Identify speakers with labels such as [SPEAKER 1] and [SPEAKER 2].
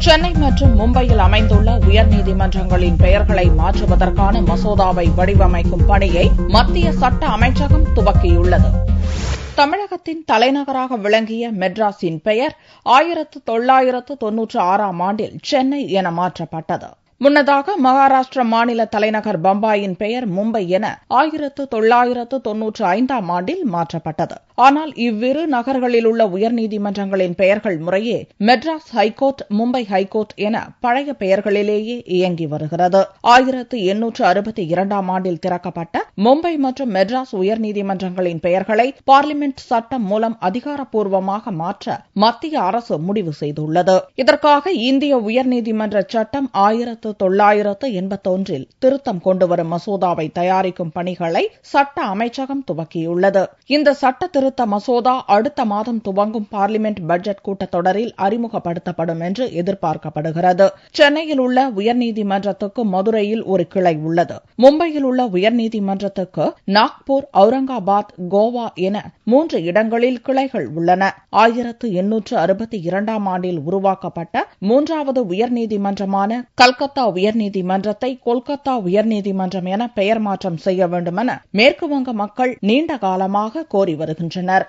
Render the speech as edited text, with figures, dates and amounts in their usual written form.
[SPEAKER 1] சென்னை மற்றும் மும்பையில் அமைந்துள்ள உயர்நீதிமன்றங்களின் பெயர்களை மாற்றுவதற்கான மசோதாவை வடிவமைக்கும் பணியை மத்திய சட்ட அமைச்சகம் துவக்கியுள்ளது. தமிழகத்தின் தலைநகராக விளங்கிய மெட்ராஸின் பெயர் 1996ஆம் ஆண்டில் சென்னை என மாற்றப்பட்டது. முன்னதாக மகாராஷ்டிர மாநில தலைநகர் பம்பாயின் பெயர் மும்பை என 1995ஆம் ஆண்டில் மாற்றப்பட்டது. ஆனால் இவ்விரு நகர்களில் உள்ள உயர்நீதிமன்றங்களின் பெயர்கள் முறையே மெட்ராஸ் ஹைகோர்ட், மும்பை ஹைகோர்ட் என பழைய பெயர்களிலேயே இயங்கி வருகிறது. 1862ஆம் ஆண்டில் திறக்கப்பட்ட மும்பை மற்றும் மெட்ராஸ் உயர்நீதிமன்றங்களின் பெயர்களை பார்லிமென்ட் சட்டம் மூலம் அதிகாரப்பூர்வமாக மாற்ற மத்திய அரசு முடிவு செய்துள்ளது. இதற்காக இந்திய உயர்நீதிமன்ற சட்டம் 1981இல் திருத்தம் கொண்டுவரும் மசோதாவை தயாரிக்கும் பணிகளை சட்ட அமைச்சகம் துவக்கியுள்ளது. இந்த சட்ட திருத்த மசோதா அடுத்த மாதம் துவங்கும் பார்லிமென்ட் பட்ஜெட் கூட்டத்தொடரில் அறிமுகப்படுத்தப்படும் என்று எதிர்பார்க்கப்படுகிறது. சென்னையில் உள்ள உயர்நீதிமன்றத்துக்கு மதுரையில் ஒரு கிளை உள்ளது. மும்பையில் உள்ள உயர்நீதிமன்றத்துக்கு நாக்பூர், அவுரங்காபாத், கோவா என 3 இடங்களில் கிளைகள் உள்ளன. 1862ஆம் ஆண்டில் உருவாக்கப்பட்ட 3வது உயர்நீதிமன்றமான கல்கத்தா உயர்நீதிமன்றத்தை கொல்கத்தா உயர்நீதிமன்றம் என பெயர் மாற்றம் செய்ய வேண்டுமென மேற்குவங்க மக்கள் நீண்ட காலமாக கோரி வருகின்றனர்.